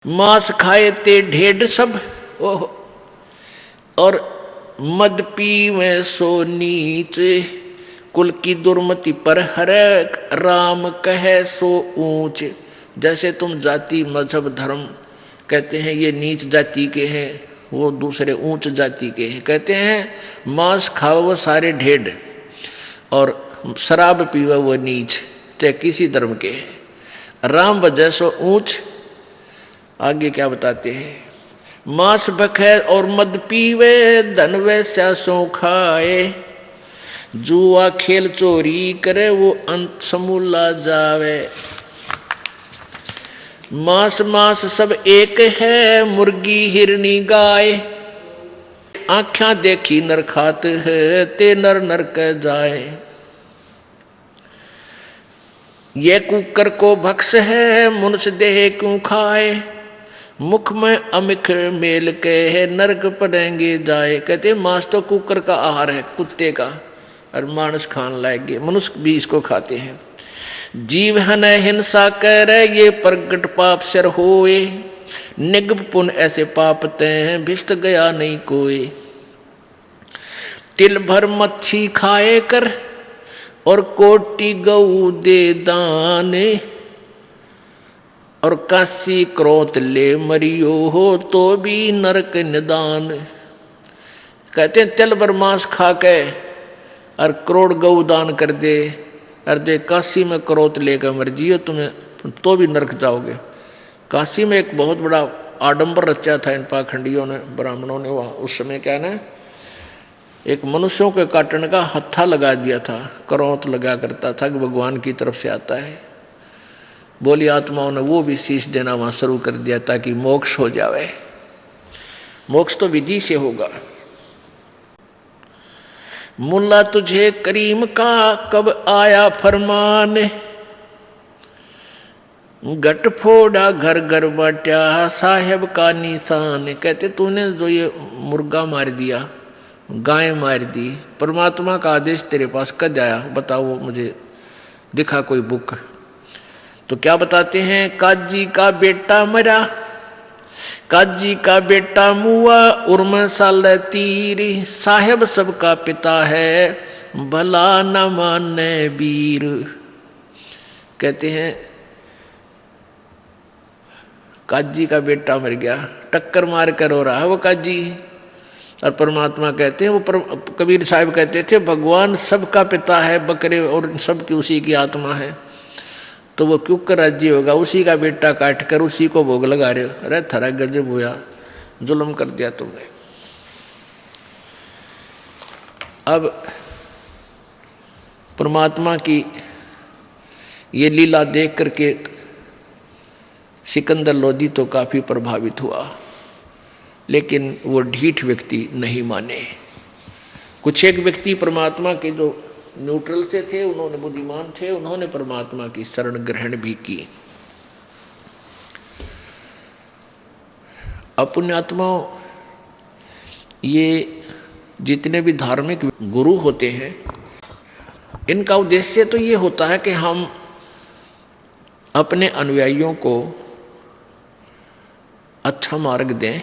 मांस खाए ते ढेड सब ओह, और मद पीवे सो नीच, कुल की दुर्मति पर हरे राम कहे सो ऊंच। जैसे तुम जाति मजहब धर्म कहते हैं ये नीच जाति के हैं, वो दूसरे ऊंच जाति के हैं। कहते हैं मांस खाओ वो सारे ढेड और शराब पीवे वो नीच, चाहे किसी धर्म के हैं। राम वजह सो ऊंच। आगे क्या बताते हैं, मांस बखे और मद पीवे, धन वैसा सो खाए, जुआ खेल चोरी करे वो अंत समूला जावे। मांस मांस सब एक है, मुर्गी हिरनी गाय, आँखें देखी नर खात है, ते नर नर कह जाए। ये कुकर को भक्स है, मनुष्य देह क्यों खाए, मुख में अमिख मेल के है, नरक पड़ेंगे जाए। कहते मांस तो कुकर का आहार है, कुत्ते का, और मानस खान लाएंगे, मनुष्य भी इसको खाते हैं। जीव हन हिंसा करे, ये प्रगट पाप सर होए, निगम पुण्य ऐसे पापते हैं, भिष्ट गया नहीं कोई। तिल भर मच्छी खाए कर, और कोटि गऊ दे दाने, और काशी क्रोध ले मरियो हो, तो भी नरक निदान। कहते हैं तिल भर मांस खा के और करोड़ गऊ दान कर दे, और जो काशी में क्रोध लेकर मर जियो तुम्हें तो भी नरक जाओगे। काशी में एक बहुत बड़ा आडंबर रचा था इन पाखंडियों ने, ब्राह्मणों ने। वहाँ उस समय क्या ना, एक मनुष्यों के काटने का हत्था लगा दिया था, क्रोध लगा करता था कि भगवान की तरफ से आता है। बोली आत्माओं ने वो भी शीश देना वहाँ शुरू कर दिया ताकि मोक्ष हो जावे। मोक्ष तो विधि से होगा। मुल्ला तुझे करीम का कब आया फरमान, गट फोड़ा घर घर बांटा साहेब का निशान। कहते तूने जो ये मुर्गा मार दिया, गाय मार दी, परमात्मा का आदेश तेरे पास कब आया बताओ, मुझे दिखा कोई बुक। तो क्या बताते हैं, काजी का बेटा मरा, काजी का बेटा मुआ, उर्म साल तीर, साहेब सबका पिता है, भला न माने वीर। कहते हैं काजी का बेटा मर गया, टक्कर मार कर रो रहा है वो काजी, और परमात्मा कहते हैं वो कबीर साहब कहते थे भगवान सबका पिता है, बकरे और सबकी उसी की आत्मा है, तो वो क्यों कर राज्य होगा, उसी का बेटा काट कर उसी को भोग लगा रहे हो। अरे थरा गजब हुआ, जुल्म कर दिया तुमने। अब परमात्मा की ये लीला देख करके सिकंदर लोधी तो काफी प्रभावित हुआ, लेकिन वो ढीठ व्यक्ति नहीं माने। कुछ एक व्यक्ति परमात्मा के जो न्यूट्रल से थे, उन्होंने बुद्धिमान थे, उन्होंने परमात्मा की शरण ग्रहण भी की। अपुण्यात्माओं, ये जितने भी धार्मिक गुरु होते हैं, इनका उद्देश्य तो ये होता है कि हम अपने अनुयायियों को अच्छा मार्ग दें,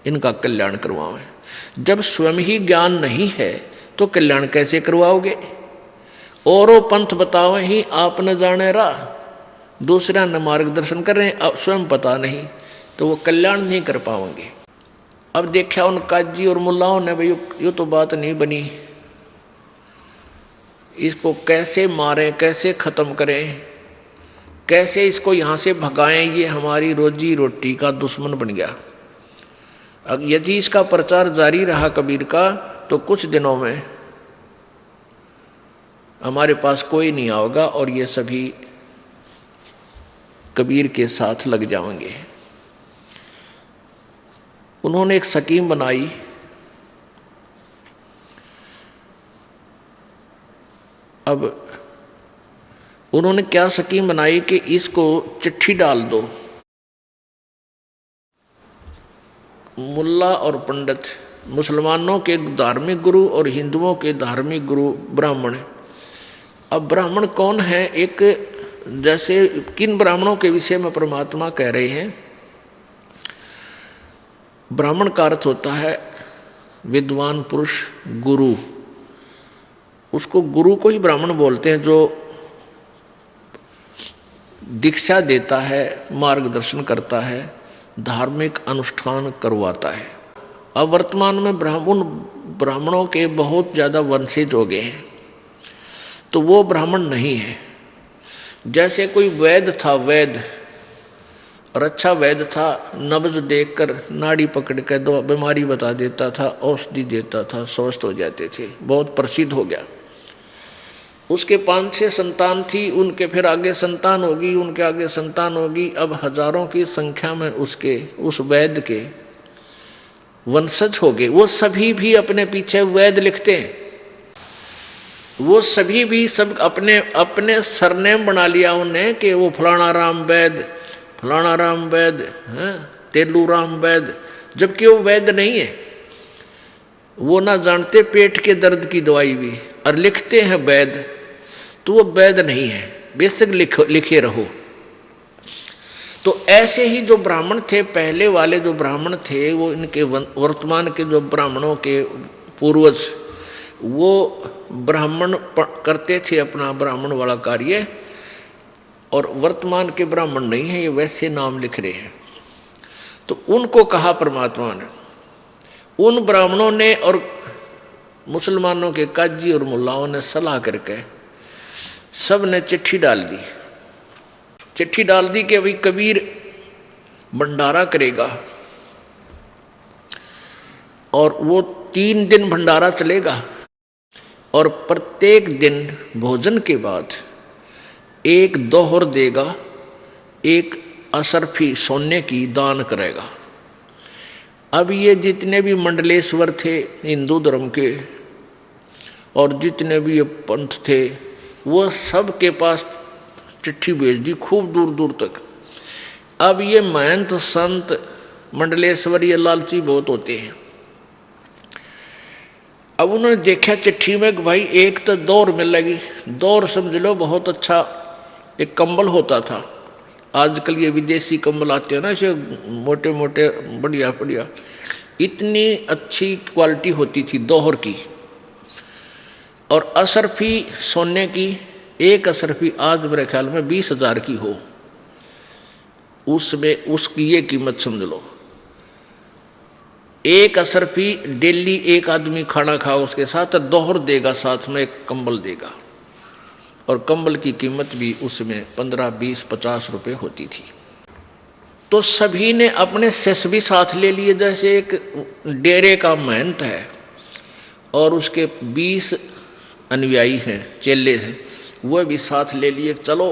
इनका कल्याण करवाएं। जब स्वयं ही ज्ञान नहीं है तो कल्याण कैसे करवाओगे। औरों पंथ बताओ ही आप न जाने राह, दूसरा न मार्गदर्शन कर रहे हैं, अब स्वयं पता नहीं, तो वो कल्याण नहीं कर पाओगे। अब देखा उन काजी और मुल्लाओं ने, भाई ये तो बात नहीं बनी, इसको कैसे मारें, कैसे खत्म करें, कैसे इसको यहाँ से भगाएं, ये हमारी रोजी रोटी का दुश्मन बन गया। यदि इसका प्रचार जारी रहा कबीर का, तो कुछ दिनों में हमारे पास कोई नहीं आएगा और ये सभी कबीर के साथ लग जाएंगे। उन्होंने एक स्कीम बनाई। अब उन्होंने क्या स्कीम बनाई कि इसको चिट्ठी डाल दो। मुल्ला और पंडित, मुसलमानों के धार्मिक गुरु और हिंदुओं के धार्मिक गुरु ब्राह्मण। अब ब्राह्मण कौन है, एक जैसे किन ब्राह्मणों के विषय में परमात्मा कह रहे हैं ब्राह्मण का अर्थ होता है विद्वान पुरुष, गुरु। उसको गुरु को ही ब्राह्मण बोलते हैं, जो दीक्षा देता है, मार्गदर्शन करता है, धार्मिक अनुष्ठान करवाता है। अब वर्तमान में ब्राह्मणों के बहुत ज़्यादा वंशज हो गए हैं, तो वो ब्राह्मण नहीं है। जैसे कोई वैद्य था, वैद्य और अच्छा वैद्य था, नब्ज देखकर नाड़ी पकड़ कर दो बीमारी बता देता था, औषधि देता था, स्वस्थ हो जाते थे, बहुत प्रसिद्ध हो गया। उसके 5-6 संतान थी, उनके फिर आगे संतान होगी, उनके आगे संतान होगी। अब हजारों की संख्या में उस वैद्य के वंशज हो गए। वो सभी भी अपने पीछे वैद्य लिखते हैं, वो सभी भी सब अपने अपने सरनेम बना लिया उन्हें कि वो फलाना राम वैद्य, फलाना राम वैद्य, तेलू राम वैद्य, जबकि वो वैद्य नहीं है। वो ना जानते पेट के दर्द की दवाई भी, और लिखते हैं वैद्य, तो वो वैद्य नहीं है, बेशक लिखे रहो। तो ऐसे ही जो ब्राह्मण थे, पहले वाले जो ब्राह्मण थे, वो इनके वर्तमान के जो ब्राह्मणों के पूर्वज, वो ब्राह्मण करते थे अपना ब्राह्मण वाला कार्य, और वर्तमान के ब्राह्मण नहीं है, ये वैसे नाम लिख रहे हैं। तो उनको कहा परमात्मा ने, उन ब्राह्मणों ने और मुसलमानों के काजी और मुल्लाओं ने सलाह करके सब ने चिट्ठी डाल दी। चिट्ठी डाल दी कि अभी कबीर भंडारा करेगा, और वो 3 दिन भंडारा चलेगा, और प्रत्येक दिन भोजन के बाद एक दोहर देगा, एक असरफी सोने की दान करेगा। अब ये जितने भी मंडलेश्वर थे हिंदू धर्म के, और जितने भी ये पंथ थे, वो सब के पास चिट्ठी भेज दी, खूब दूर दूर तक। अब ये महंत संत मंडलेश्वर ये लालची बहुत होते हैं। अब उन्होंने देखा चिट्ठी में कि भाई एक तो दौर मिलेगी, दौर समझ लो बहुत अच्छा एक कंबल होता था। आजकल ये विदेशी कंबल आते हैं ना, ऐसे मोटे मोटे बढ़िया बढ़िया, इतनी अच्छी क्वालिटी होती थी दोहर की। और असरफी सोने की, एक असरफी आज मेरे ख्याल में 20,000 की हो, उसमें उसकी ये कीमत समझ लो। एक असरफी डेली एक आदमी खाना खाओ उसके साथ, दोहर देगा, साथ में एक कंबल देगा, और कंबल की कीमत भी उसमें 15, 20, 50 रुपये होती थी। तो सभी ने अपने शिष्य भी साथ ले लिए। जैसे एक डेरे का महंत है और उसके 20 अनुयायी हैं, चेले हैं, वह भी साथ ले लिए। चलो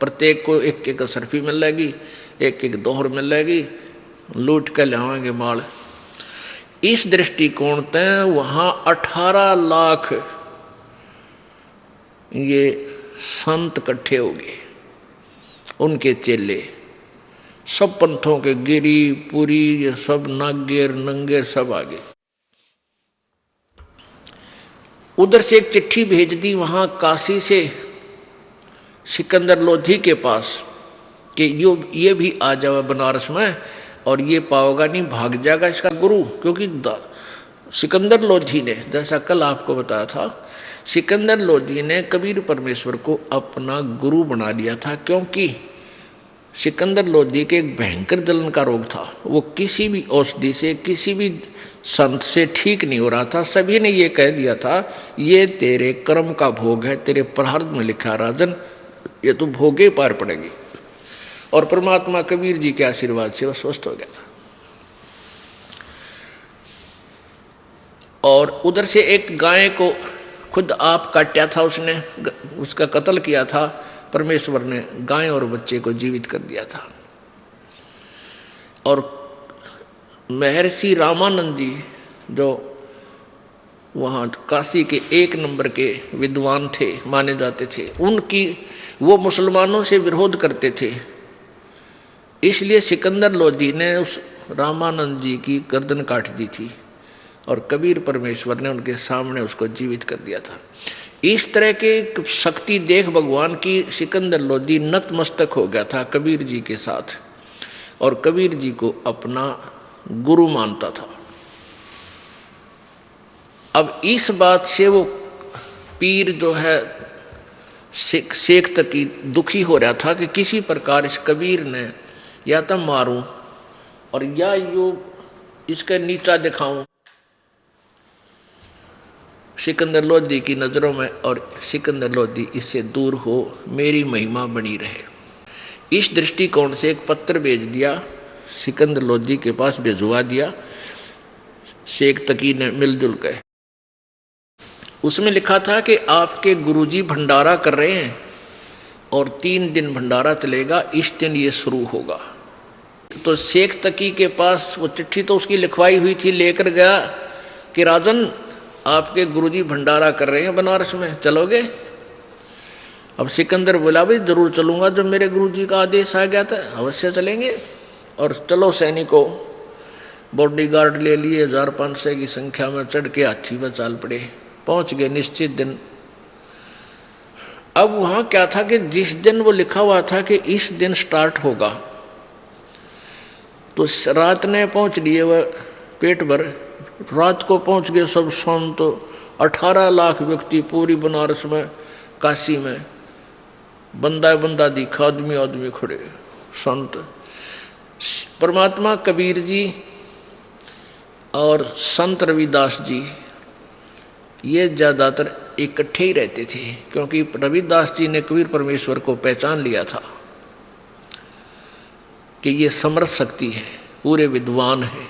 प्रत्येक को एक एक असरफी मिलेगी, एक एक दोहर मिलेगी, लूट कर लाएंगे माल। इस दृष्टिकोण से वहाँ 18 लाख ये संत इकट्ठे हो गए, उनके चेले, सब पंथों के, गिरी पुरी, ये सब नागेर नंगेर सब आ गए। उधर से एक चिट्ठी भेज दी वहाँ काशी से सिकंदर लोधी के पास कि ये भी आ जाओ बनारस में, और ये पाओगा नहीं, भाग जाएगा इसका गुरु। क्योंकि सिकंदर लोधी ने, जैसा कल आपको बताया था, सिकंदर लोधी ने कबीर परमेश्वर को अपना गुरु बना लिया था। क्योंकि सिकंदर लोधी के एक भयंकर जलन का रोग था, वो किसी भी औषधि से, किसी भी संत से ठीक नहीं हो रहा था। सभी ने ये कह दिया था, ये तेरे कर्म का भोग है, तेरे प्रारब्ध में लिखा राजन, ये तो भोगे पार पड़ेगी। और परमात्मा कबीर जी के आशीर्वाद से वह स्वस्थ हो गया था। और उधर से एक गाय को खुद आप काटा था, उसने उसका कत्ल किया था, परमेश्वर ने गाय और बच्चे को जीवित कर दिया था। और महर्षि रामानंद जी जो वहाँ काशी के 1 नंबर के विद्वान थे, माने जाते थे, उनकी वो मुसलमानों से विरोध करते थे, इसलिए सिकंदर लोधी ने उस रामानंद जी की गर्दन काट दी थी, और कबीर परमेश्वर ने उनके सामने उसको जीवित कर दिया था। इस तरह के शक्ति देख भगवान की सिकंदर लोधी नतमस्तक हो गया था कबीर जी के साथ, और कबीर जी को अपना गुरु मानता था। अब इस बात से वो पीर जो है शेख तकी दुखी हो रहा था कि किसी प्रकार इस कबीर ने या तो मारूं और या यो इसका नीचा दिखाऊं सिकंदर लोधी की नज़रों में, और सिकंदर लोधी इससे दूर हो, मेरी महिमा बनी रहे। इस दृष्टिकोण से एक पत्र भेज दिया, सिकंदर लोधी के पास भिजवा दिया शेख तकी ने मिलजुल कर। उसमें लिखा था कि आपके गुरुजी भंडारा कर रहे हैं और 3 दिन भंडारा चलेगा, इस दिन ये शुरू होगा। तो शेख तकी के पास वो चिट्ठी तो उसकी लिखवाई हुई थी, लेकर गया कि राजन आपके गुरुजी भंडारा कर रहे हैं बनारस में, चलोगे? अब सिकंदर बोला भाई जरूर चलूँगा, जब मेरे गुरुजी का आदेश आ गया था अवश्य चलेंगे। और चलो सैनिकों, बॉडीगार्ड ले लिए, 1500 की संख्या में चढ़ के हाथी में चाल पड़े, पहुंच गए निश्चित दिन। अब वहाँ क्या था कि जिस दिन वो लिखा हुआ था कि इस दिन स्टार्ट होगा, तो रात ने पहुँच लिए वह पेट भर, रात को पहुँच गए सब संत, 18 लाख व्यक्ति पूरी बनारस में, काशी में बंदा बंदा दिखा, आदमी आदमी खड़े संत। परमात्मा कबीर जी और संत रविदास जी ये ज़्यादातर इकट्ठे ही रहते थे, क्योंकि रविदास जी ने कबीर परमेश्वर को पहचान लिया था कि ये समर्थ शक्ति है, पूरे विद्वान हैं।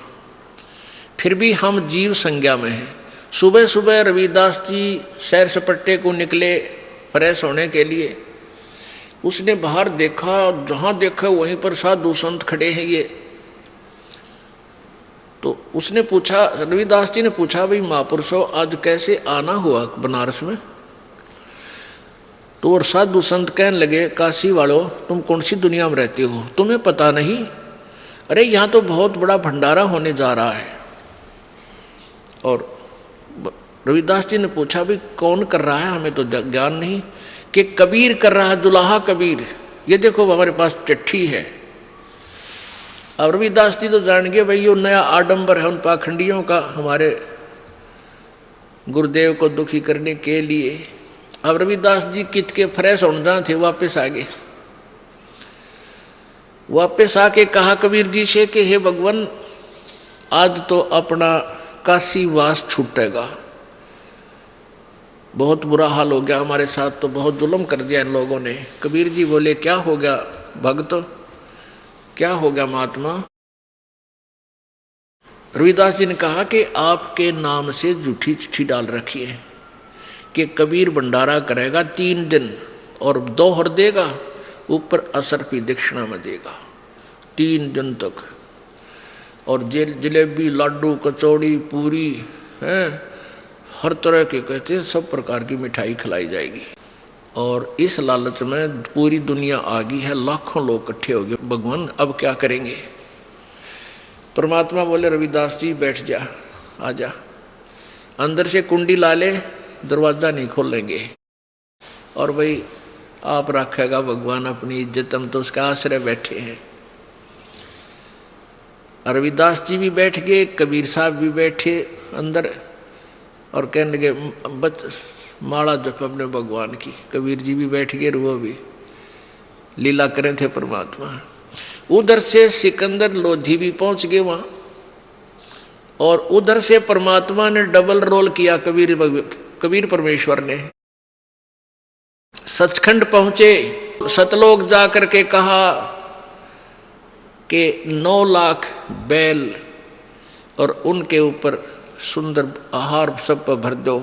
फिर भी हम जीव संज्ञा में हैं। सुबह सुबह रविदास जी सैर सपट्टे को निकले फ्रेश होने के लिए। उसने बाहर देखा, जहाँ देखा वहीं पर साधु संत खड़े हैं ये। तो उसने पूछा, रविदास जी ने पूछा, भाई महापुरुषों आज कैसे आना हुआ बनारस में? तो और साधु संत कहने लगे, काशी वालों तुम कौन सी दुनिया में रहते हो, तुम्हें पता नहीं? अरे यहाँ तो बहुत बड़ा भंडारा होने जा रहा है। और रविदास जी ने पूछा, भाई कौन कर रहा है? हमें तो ज्ञान नहीं। कि कबीर कर रहा है, दुल्हा कबीर, ये देखो हमारे पास चिट्ठी है। अब रविदास जी तो जान गए भाई ये नया आडंबर है उन पाखंडियों का, हमारे गुरुदेव को दुखी करने के लिए। अब रविदास जी कित के फ्रेश होने जहाँ थे वापस आ गए। वापस आके कहा कबीर जी से कि हे भगवान, आज तो अपना काशी वास छूटेगा, बहुत बुरा हाल हो गया हमारे साथ, तो बहुत जुल्म कर दिया इन लोगों ने। कबीर जी बोले, क्या हो गया भक्त, क्या हो गया महात्मा? रविदास जी ने कहा कि आपके नाम से झूठी चिट्ठी डाल रखी है कि कबीर भंडारा करेगा 3 दिन और 2 हर देगा, ऊपर असर की दक्षिणा में देगा 3 दिन तक। और जलेबी, लाडू, कचौड़ी, पूरी हैं, हर तरह के कहते हैं सब प्रकार की मिठाई खिलाई जाएगी। और इस लालच में पूरी दुनिया आ गई है, लाखों लोग इकट्ठे हो गए। भगवान अब क्या करेंगे? परमात्मा बोले, रविदास जी बैठ जा, आ जा, अंदर से कुंडी ला ले, दरवाज़ा नहीं खोलेंगे। और भाई आप रखेगा भगवान अपनी इज्जत, हम तो उसका आश्रय बैठे हैं। रविदास जी भी बैठ गए, कबीर साहब भी बैठे अंदर और कहने लगे माला जप अपने भगवान की। कबीर जी भी बैठ गए, वो भी लीला करें थे परमात्मा। उधर से सिकंदर लोधी भी पहुंच गए वहां, और उधर से परमात्मा ने डबल रोल किया। कबीर परमेश्वर ने सचखंड पहुंचे, सतलोक जाकर के कहा कि 9 लाख बैल और उनके ऊपर सुंदर आहार सब पर भर दो,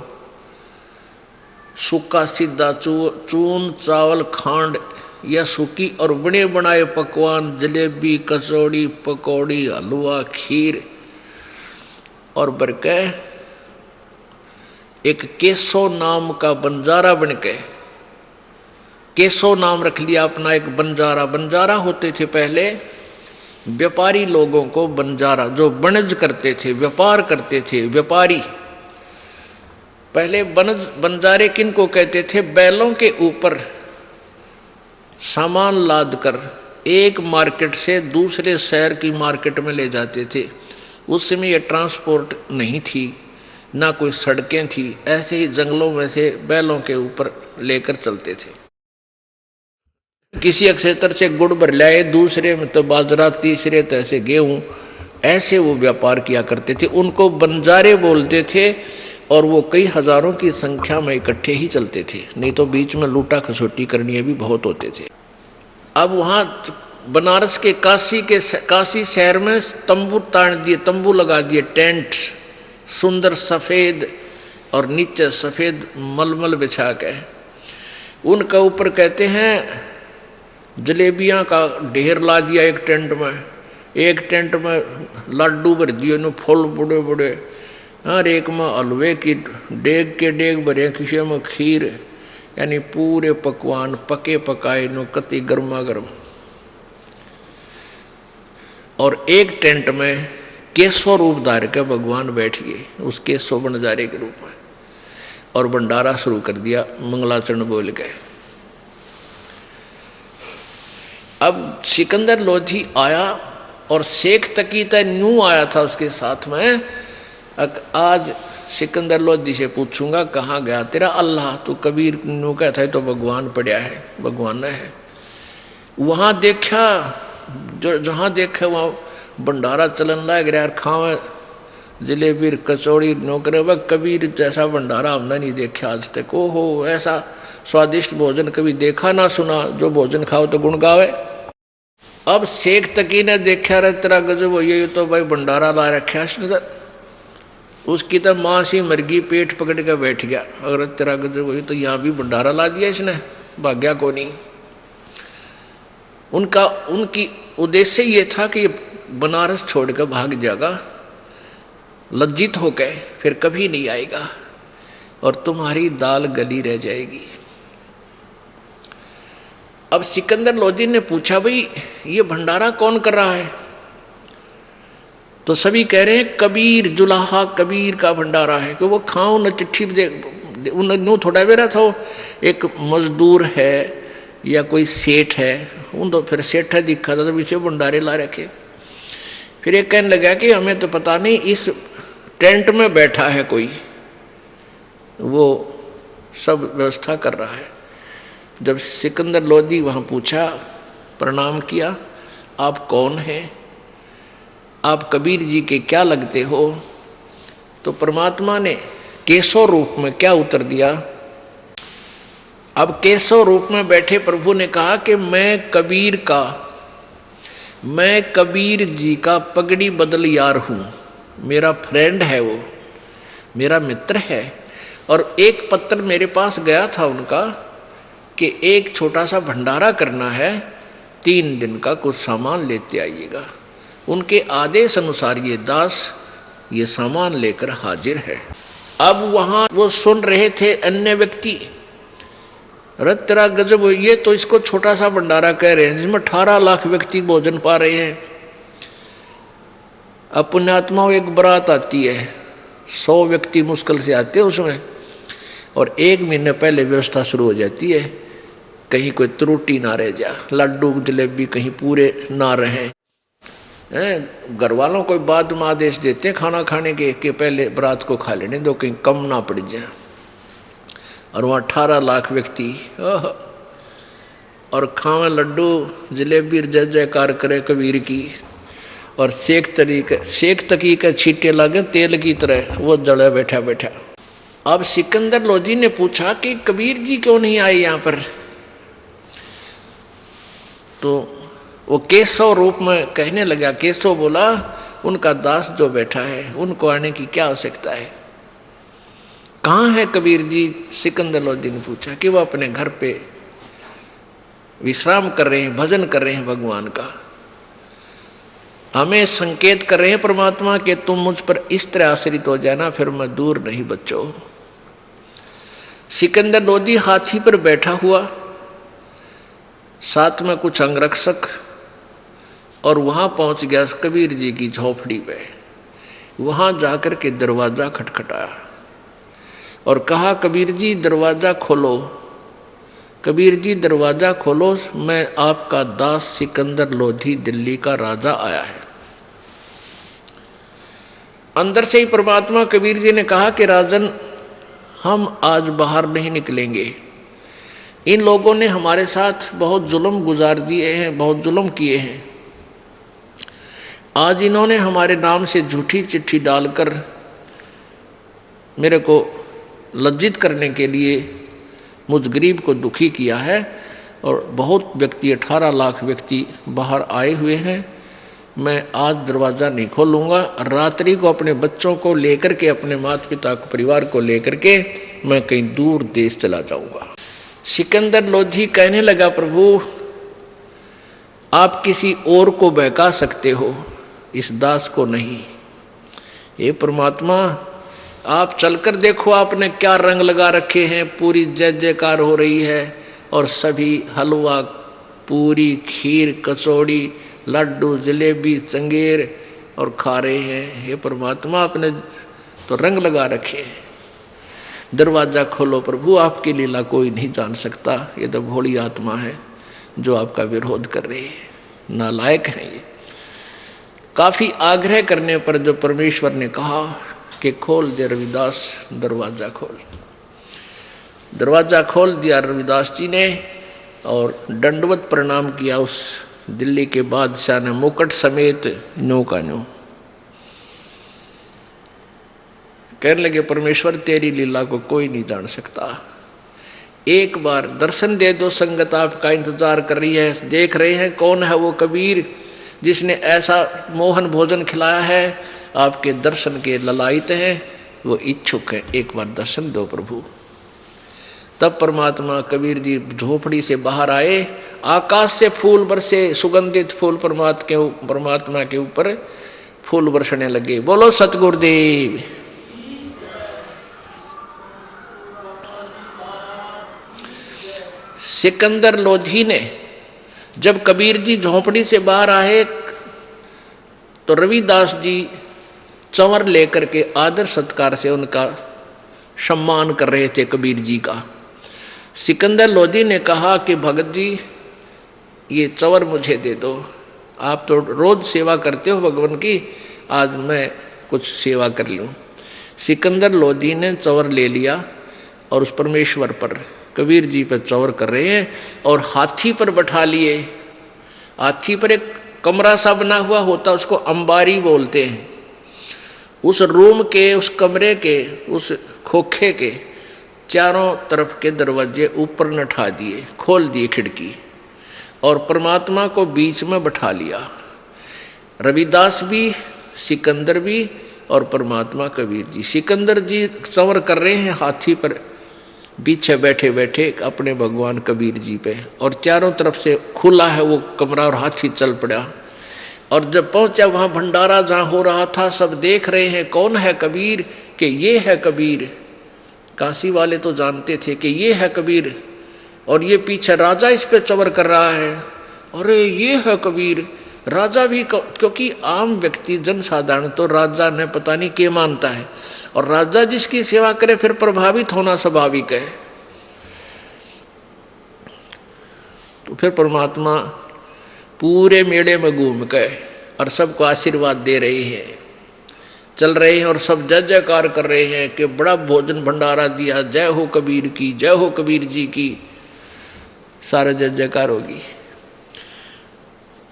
सूखा सीधा चून, चावल, खांड या सूखी और बने बनाए पकवान, जलेबी, कचौड़ी, पकौड़ी, हलवा, खीर और बरके एक केसो नाम का बंजारा बनके, केसो नाम रख लिया अपना एक बंजारा। बंजारा होते थे पहले व्यापारी लोगों को, बंजारा जो बनज करते थे, व्यापार करते थे, व्यापारी। पहले बंजारे किन को कहते थे? बैलों के ऊपर सामान लाद कर एक मार्केट से दूसरे शहर की मार्केट में ले जाते थे। उस समय ये ट्रांसपोर्ट नहीं थी, ना कोई सड़कें थी, ऐसे ही जंगलों में से बैलों के ऊपर लेकर चलते थे। किसी क्षेत्र से गुड़ भर लाए, दूसरे में तो बाजरा, तीसरे तो ऐसे गेहूं, ऐसे वो व्यापार किया करते थे। उनको बंजारे बोलते थे और वो कई हजारों की संख्या में इकट्ठे ही चलते थे, नहीं तो बीच में लूटा खसोटी करनी भी बहुत होते थे। अब वहाँ बनारस के काशी शहर में तंबू तान दिए, तंबू लगा दिए, टेंट सुंदर सफ़ेद और नीचे सफ़ेद मलमल बिछा के, उनका ऊपर कहते हैं जलेबियाँ का ढेर ला दिया एक टेंट में लड्डू भर दिए न, फूल बड़े बड़े, और एक में हलवे की डेग भरे, किसी में खीर, यानी पूरे पकवान पके पकाए नो कति गर्मा गर्म। और एक टेंट में केसव रूप धार के भगवान बैठ गए, उस केसव बंजारे के रूप में, और भंडारा शुरू कर दिया मंगलाचरण बोल के। अब सिकंदर लोधी आया और शेख तकीता न्यू आया था उसके साथ में। आज सिकंदर लोधी से पूछूंगा कहाँ गया तेरा अल्लाह, तो कबीर न्यू कहता है तो भगवान पड़ा है, भगवान है। वहाँ देखा, जो जहाँ देखे वहाँ भंडारा चलन लग रहा है, खावे जलेबी कचौड़ी नौकरे, वह कबीर जैसा भंडारा हमने नहीं देखा आज तक। ओहो, ऐसा स्वादिष्ट भोजन कभी देखा ना सुना, जो भोजन खाओ तो गुण गावे। अब शेख तकी ने देखा, रे तेरा गजब हो, ये तो भाई भंडारा ला रखा है, उसकी तो माँ सी मरगी पेट पकड़ के बैठ गया। अगर तेरा गजब हो तो यहाँ भी भंडारा ला दिया इसने, भाग्या को नहीं। उनकी उद्देश्य ये था कि बनारस छोड़कर भाग जाएगा, लज्जित होकर फिर कभी नहीं आएगा और तुम्हारी दाल गली रह जाएगी। अब सिकंदर लोधी ने पूछा, भाई ये भंडारा कौन कर रहा है? तो सभी कह रहे हैं कबीर, जुलाहा कबीर का भंडारा है, कि वो खाओ न चिट्ठी न्यू थोड़ा बेरा था, एक मजदूर है या कोई सेठ है, उन तो फिर सेठ है दिखा था तो पीछे भंडारे ला रखे। फिर एक कहने लगा कि हमें तो पता नहीं, इस टेंट में बैठा है कोई, वो सब व्यवस्था कर रहा है। जब सिकंदर लोधी वहाँ पूछा, प्रणाम किया, आप कौन हैं, आप कबीर जी के क्या लगते हो, तो परमात्मा ने केशव रूप में क्या उत्तर दिया। अब केशव रूप में बैठे प्रभु ने कहा कि मैं कबीर जी का पगड़ी बदल यार हूँ, मेरा फ्रेंड है, वो मेरा मित्र है। और एक पत्र मेरे पास गया था उनका कि एक छोटा सा भंडारा करना है, 3 दिन का कुछ सामान लेते आइएगा। उनके आदेश अनुसार ये दास ये सामान लेकर हाजिर है। अब वहाँ वो सुन रहे थे अन्य व्यक्ति, रत तेरा गजब हो, ये तो इसको छोटा सा भंडारा कह रहे हैं जिसमें 18 लाख व्यक्ति भोजन पा रहे हैं। अब पुण्यात्माओं एक बारात आती है, 100 व्यक्ति मुश्किल से आते हैं उसमें, और 1 महीने पहले व्यवस्था शुरू हो जाती है, कहीं कोई त्रुटि ना रह जा, लड्डू जलेबी कहीं पूरे ना रहें। घर वालों को बाद में आदेश देते हैं खाना खाने के पहले बारात को खा लेने दो, कहीं कम ना पड़ जाए। और वहाँ 18 लाख व्यक्ति और खावे लड्डू जलेबी, जय जयकार करे कबीर की, और शेख तकी के छींटे लगे तेल की तरह, वो जड़े बैठा बैठा। अब सिकंदर लोधी ने पूछा कि कबीर जी क्यों नहीं आए यहाँ पर, तो वो केशव रूप में कहने लगा। केशव बोला, उनका दास जो बैठा है उनको आने की क्या आवश्यकता है, कहाँ है कबीर जी? सिकंदर लोधी ने पूछा कि वो अपने घर पे विश्राम कर रहे हैं, भजन कर रहे हैं भगवान का। हमें संकेत कर रहे हैं परमात्मा कि तुम मुझ पर इस तरह आश्रित हो जाना, फिर मैं दूर नहीं बचो। सिकंदर लोधी हाथी पर बैठा हुआ, साथ में कुछ अंगरक्षक, और वहाँ पहुँच गया कबीर जी की झोपड़ी पे। वहाँ जाकर के दरवाज़ा खटखटाया और कहा, कबीर जी दरवाज़ा खोलो, कबीर जी दरवाज़ा खोलो, मैं आपका दास सिकंदर लोधी दिल्ली का राजा आया है। अंदर से ही परमात्मा कबीर जी ने कहा कि राजन, हम आज बाहर नहीं निकलेंगे। इन लोगों ने हमारे साथ बहुत जुल्म गुजार दिए हैं, बहुत जुल्म किए हैं। आज इन्होंने हमारे नाम से झूठी चिट्ठी डालकर मेरे को लज्जित करने के लिए मुझ गरीब को दुखी किया है। और बहुत व्यक्ति, 18 लाख व्यक्ति बाहर आए हुए हैं। मैं आज दरवाज़ा नहीं खोलूँगा। रात्रि को अपने बच्चों को लेकर के, अपने माता पिता को, परिवार को लेकर के मैं कहीं दूर देश चला जाऊँगा। सिकंदर लोधी कहने लगा, प्रभु आप किसी और को बहका सकते हो, इस दास को नहीं। हे परमात्मा, आप चलकर देखो आपने क्या रंग लगा रखे हैं। पूरी जय जयकार हो रही है और सभी हलवा, पूरी, खीर, कचौड़ी, लड्डू, जलेबी, चंगेर और खा रहे हैं। हे परमात्मा, आपने तो रंग लगा रखे हैं। दरवाज़ा खोलो प्रभु, आपकी लीला कोई नहीं जान सकता। ये तो भोली आत्मा है जो आपका विरोध कर रही है, नालायक है ये। काफ़ी आग्रह करने पर जो परमेश्वर ने कहा कि खोल दे रविदास, दरवाज़ा खोल। दरवाज़ा खोल दिया रविदास जी ने और दंडवत प्रणाम किया उस दिल्ली के बादशाह ने, मुकुट समेत न्यू का न्यू। कहने लगे, परमेश्वर तेरी लीला को कोई नहीं जान सकता। एक बार दर्शन दे दो, संगत आपका इंतजार कर रही है। देख रहे हैं कौन है वो कबीर जिसने ऐसा मोहन भोजन खिलाया है, आपके दर्शन के ललायित हैं, वो इच्छुक है। एक बार दर्शन दो प्रभु। तब परमात्मा कबीर जी झोपड़ी से बाहर आए। आकाश से फूल बरसे, सुगंधित फूल परमात्मा के ऊपर फूल बरसने लगे। बोलो सतगुरुदेव। सिकंदर लोधी ने जब कबीर जी झोपड़ी से बाहर आए तो रविदास जी चंवर लेकर के आदर सत्कार से उनका सम्मान कर रहे थे कबीर जी का। सिकंदर लोधी ने कहा कि भगत जी, ये चंवर मुझे दे दो। आप तो रोज सेवा करते हो भगवान की, आज मैं कुछ सेवा कर लूँ। सिकंदर लोधी ने चंवर ले लिया और उस परमेश्वर पर, कबीर जी पर चौर कर रहे हैं और हाथी पर बैठा लिए। हाथी पर एक कमरा सा बना हुआ होता, उसको अंबारी बोलते हैं। उस रूम के, उस कमरे के, उस खोखे के चारों तरफ के दरवाजे ऊपर नठा दिए, खोल दिए खिड़की, और परमात्मा को बीच में बैठा लिया। रविदास भी, सिकंदर भी और परमात्मा कबीर जी। सिकंदर जी चंवर कर रहे हैं हाथी पर पीछे बैठे बैठे अपने भगवान कबीर जी पे, और चारों तरफ से खुला है वो कमरा और हाथी चल पड़ा। और जब पहुंचा वहाँ भंडारा जहाँ हो रहा था, सब देख रहे हैं कौन है कबीर, कि ये है कबीर। काशी वाले तो जानते थे कि ये है कबीर, और ये पीछे राजा इस पे चंवर कर रहा है। अरे ये है कबीर। राजा भी, क्योंकि आम व्यक्ति जनसाधारण तो राजा ने पता नहीं क्या मानता है, और राजा जिसकी सेवा करे फिर प्रभावित होना स्वाभाविक है। तो फिर परमात्मा पूरे मेले में घूम के और सबको आशीर्वाद दे रहे हैं, चल रहे हैं, और सब जय जयकार कर रहे हैं कि बड़ा भोजन भंडारा दिया, जय हो कबीर की, जय हो कबीर जी की, सारे जय जयकार होगी।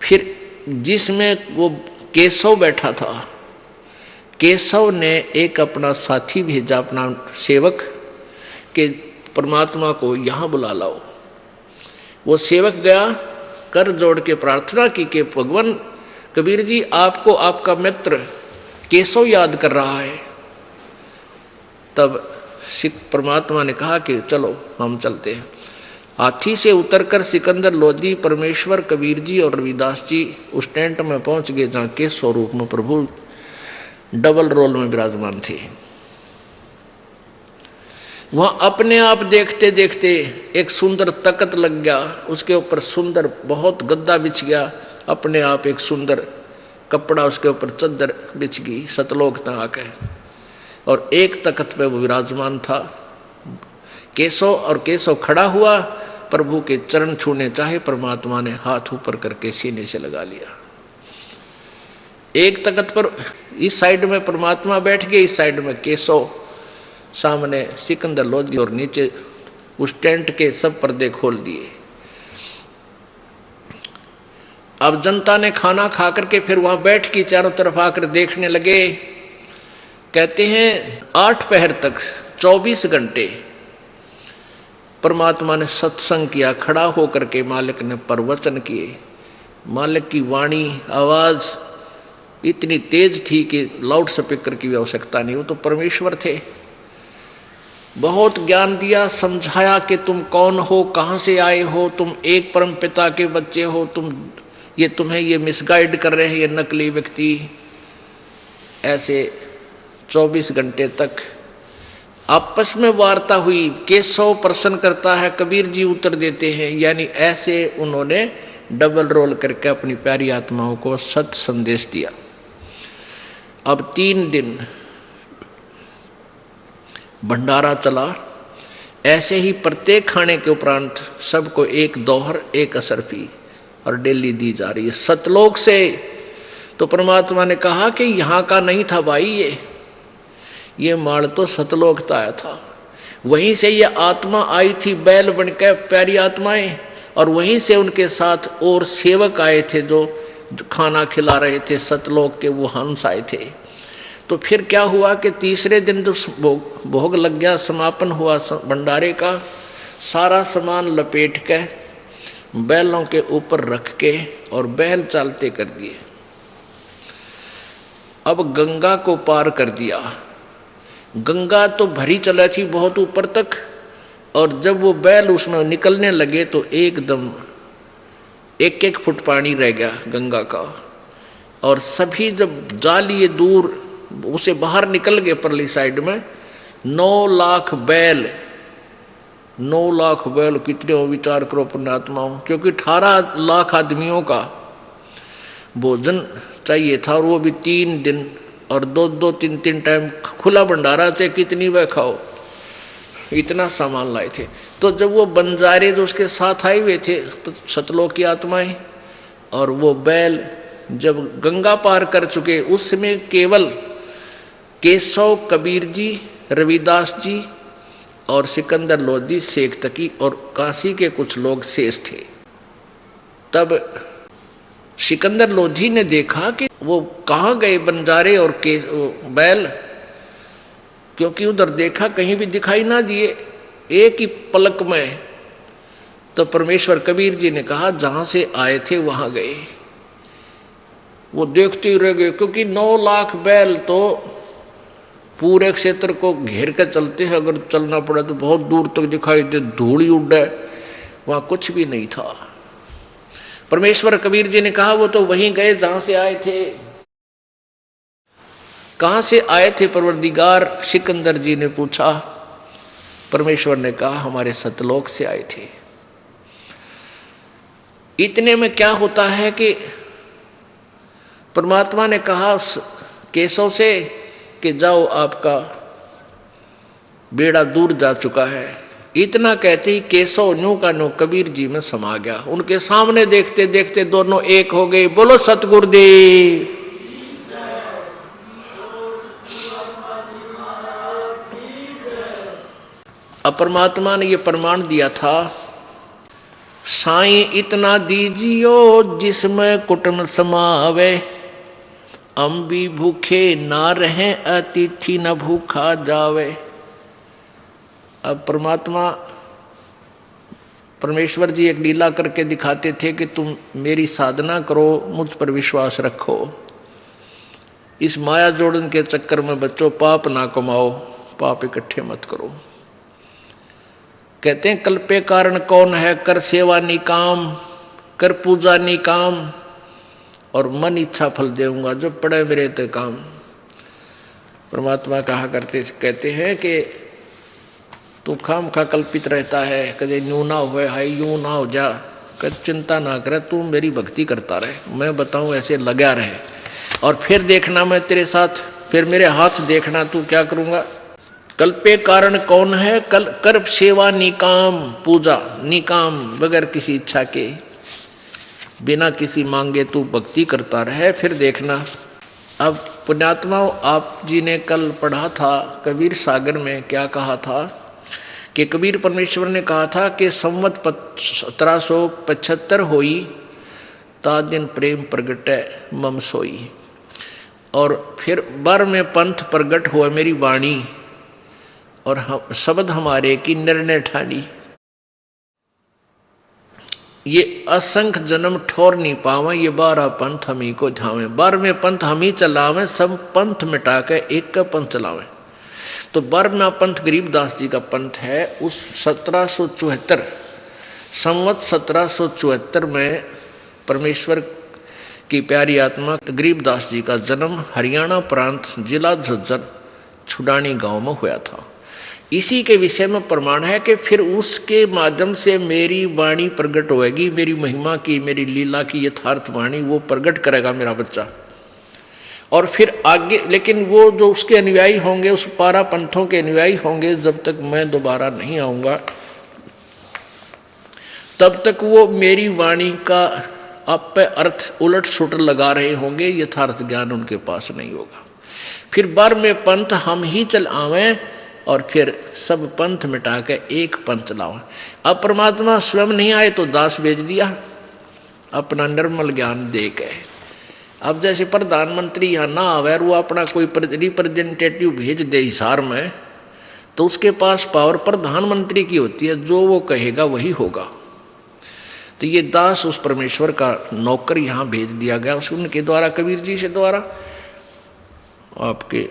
फिर जिसमें वो केशव बैठा था, केशव ने एक अपना साथी भेजा, अपना सेवक, के परमात्मा को यहाँ बुला लाओ। वो सेवक गया, कर जोड़ के प्रार्थना की कि भगवान कबीर जी, आपको आपका मित्र केशव याद कर रहा है। तब परमात्मा ने कहा कि चलो हम चलते हैं। हाथी से उतरकर सिकंदर लोधी, परमेश्वर, कबीर जी और रविदास जी उस टेंट में पहुंच गए जहाँ के स्वरूप में प्रभु डबल रोल में विराजमान थे। वहाँ अपने आप देखते देखते एक सुंदर तख्त लग गया, उसके ऊपर सुंदर बहुत गद्दा बिछ गया, अपने आप एक सुंदर कपड़ा उसके ऊपर चद्दर बिछ गई, सतलोक तक है, और एक तख्त पे वो विराजमान था केशव। और केशव खड़ा हुआ, प्रभु के चरण छूने चाहे, परमात्मा ने हाथ ऊपर करके सीने से लगा लिया। एक तख्त पर इस साइड में परमात्मा बैठ गए, इस साइड में केशव, सामने सिकंदर लोधी, और नीचे उस टेंट के सब पर्दे खोल दिए। अब जनता ने खाना खा करके फिर वहां बैठ के चारों तरफ आकर देखने लगे। कहते हैं 8 पहर तक 24 घंटे परमात्मा ने सत्संग किया। खड़ा होकर के मालिक ने प्रवचन किए। मालिक की वाणी, आवाज इतनी तेज थी कि लाउड स्पीकर की आवश्यकता नहीं, वो तो परमेश्वर थे। बहुत ज्ञान दिया, समझाया कि तुम कौन हो, कहाँ से आए हो, तुम एक परम पिता के बच्चे हो, तुम्हें ये मिसगाइड कर रहे हैं ये नकली व्यक्ति। ऐसे 24 घंटे तक आपस में वार्ता हुई। केशव प्रश्न करता है, कबीर जी उत्तर देते हैं, यानी ऐसे उन्होंने डबल रोल करके अपनी प्यारी आत्माओं को सत संदेश दिया। अब 3 दिन भंडारा चला। ऐसे ही प्रत्येक खाने के उपरांत सबको एक दोहर, एक असरफी और डेली दी जा रही है सतलोक से। तो परमात्मा ने कहा कि यहाँ का नहीं था भाई, ये माल तो सतलोक का आया था। वहीं से ये आत्मा आई थी बैल बनकर, प्यारी आत्माएं, और वहीं से उनके साथ और सेवक आए थे जो खाना खिला रहे थे सतलोक के, वो हंस आए थे। तो फिर क्या हुआ कि तीसरे दिन जब भोग लग गया, समापन हुआ भंडारे का, सारा सामान लपेट के बैलों के ऊपर रख के और बैल चालते कर दिए। अब गंगा को पार कर दिया। गंगा तो भरी चला थी बहुत ऊपर तक, और जब वो बैल उसमें निकलने लगे तो एकदम 1-1 फुट पानी रह गया गंगा का। और सभी जब जा लिए दूर, उसे बाहर निकल गए परली साइड में, 9 लाख बैल, 9 लाख बैल कितने हो विचार करो पुण्यात्माओं, क्योंकि 18 लाख आदमियों का भोजन चाहिए था, और वो भी 3 दिन, और 2-2, 3-3 टाइम खुला भंडारा थे, कितनी वह खाओ, इतना सामान लाए थे। तो जब वो बंजारे जो उसके साथ आए हुए थे सतलोक की आत्माएं, और वो बैल जब गंगा पार कर चुके, उसमें केवल केशव, कबीर जी, रविदास जी और सिकंदर लोधी, शेख तकी और काशी के कुछ लोग शेष थे। तब सिकंदर लोधी ने देखा कि वो कहाँ गए बंजारे और बैल, क्योंकि उधर देखा कहीं भी दिखाई ना दिए, एक ही पलक में। तो परमेश्वर कबीर जी ने कहा जहाँ से आए थे वहाँ गए। वो देखते ही रह गए, क्योंकि 9 लाख बैल तो पूरे क्षेत्र को घेर कर चलते हैं, अगर चलना पड़ा तो बहुत दूर तक दिखाई दे, धूल ही उड़, वहाँ कुछ भी नहीं था। परमेश्वर कबीर जी ने कहा वो तो वहीं गए जहाँ से आए थे। कहाँ से आए थे परवरदिगार? सिकंदर जी ने पूछा। परमेश्वर ने कहा हमारे सतलोक से आए थे। इतने में क्या होता है कि परमात्मा ने कहा केशव से कि जाओ, आपका बेड़ा दूर जा चुका है। इतना कहते ही केशव न्यू का न्यू कबीर जी में समा गया। उनके सामने देखते देखते दोनों एक हो गए। बोलो सतगुरुदेव। अब परमात्मा ने ये प्रमाण दिया था, साईं इतना दीजियो जिसमें कुटुंब समावे, हम भी भूखे ना रहें अतिथि न भूखा जावे। अब परमेश्वर जी एक लीला करके दिखाते थे कि तुम मेरी साधना करो, मुझ पर विश्वास रखो, इस माया जोड़न के चक्कर में बच्चों पाप ना कमाओ, पाप इकट्ठे मत करो। कहते हैं कल्पे कारण कौन है, कर सेवा निकाम, कर पूजा निकाम, और मन इच्छा फल देऊंगा, जो पड़े मेरे ते काम। परमात्मा कहते हैं कि तू खाम खा कल्पित रहता है, कदे न्यू ना हो, हाई यूं ना हो जा, कद चिंता ना करे, तू मेरी भक्ति करता रहे, मैं बताऊं ऐसे लगा रहे, और फिर देखना मैं तेरे साथ, फिर मेरे हाथ देखना तू क्या करूंगा। कल्पे कारण कौन है, कर सेवा निकाम, पूजा निकाम, बगैर किसी इच्छा के, बिना किसी मांगे तू भक्ति करता रहे, फिर देखना। अब पुण्यात्माओं, आप जी ने कल पढ़ा था कबीर सागर में, क्या कहा था कि कबीर परमेश्वर ने कहा था कि संवत 1775 होई ता दिन प्रेम प्रगटै मम सोई। और फिर बर में पंथ प्रगट हुआ मेरी वाणी, और शब्द हमारे की निर्णय ठानी। ये असंख्य जन्म ठोर नहीं पावे, ये 12 पंथ हम ही को ध्यावे। 12वें पंथ हम ही चलावे, सब पंथ मिटा के एक का पंथ चलावे। तो 12वां पंथ गरीबदास जी का पंथ है। उस 1774 संवत 1774 में परमेश्वर की प्यारी आत्मा गरीबदास जी का जन्म हरियाणा प्रांत जिला झज्जर छुडानी गांव में हुआ था। इसी के विषय में प्रमाण है कि फिर उसके माध्यम से मेरी वाणी प्रकट होएगी, मेरी महिमा की, मेरी लीला की यथार्थ वाणी वो प्रकट करेगा मेरा बच्चा। और फिर आगे, लेकिन वो जो उसके अनुयायी होंगे, उस 12 पंथों के अनुयायी होंगे, जब तक मैं दोबारा नहीं आऊँगा तब तक वो मेरी वाणी का आप पे अर्थ उलट सुलट लगा रहे होंगे, यथार्थ ज्ञान उनके पास नहीं होगा। फिर 12वें पंथ हम ही चल आवें और फिर सब पंथ मिटा के एक पंथ चलाओ। अब परमात्मा स्वयं नहीं आए तो दास भेज दिया अपना निर्मल ज्ञान दे के। अब जैसे प्रधानमंत्री यहाँ ना आवे, वो अपना कोई रिप्रेजेंटेटिव भेज दे हिसार में, तो उसके पास पावर प्रधानमंत्री की होती है, जो वो कहेगा वही होगा। तो ये दास उस परमेश्वर का नौकर यहाँ भेज दिया गया, उनके द्वारा, कबीर जी से द्वारा, आपके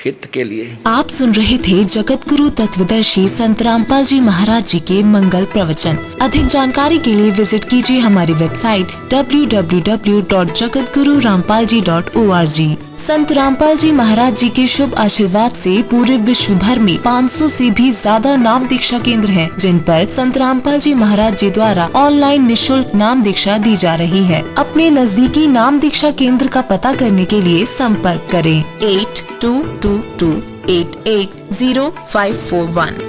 हित के लिए। आप सुन रहे थे जगत गुरु तत्वदर्शी संत रामपाल जी महाराज जी के मंगल प्रवचन। अधिक जानकारी के लिए विजिट कीजिए हमारी वेबसाइट www.jagatgururampalji.org। संत रामपाल जी महाराज जी के शुभ आशीर्वाद से पूरे विश्व भर में 500 से भी ज्यादा नाम दीक्षा केंद्र हैं, जिन पर संत रामपाल जी महाराज जी द्वारा ऑनलाइन निशुल्क नाम दीक्षा दी जा रही है। अपने नजदीकी नाम दीक्षा केंद्र का पता करने के लिए संपर्क करें 8222880541।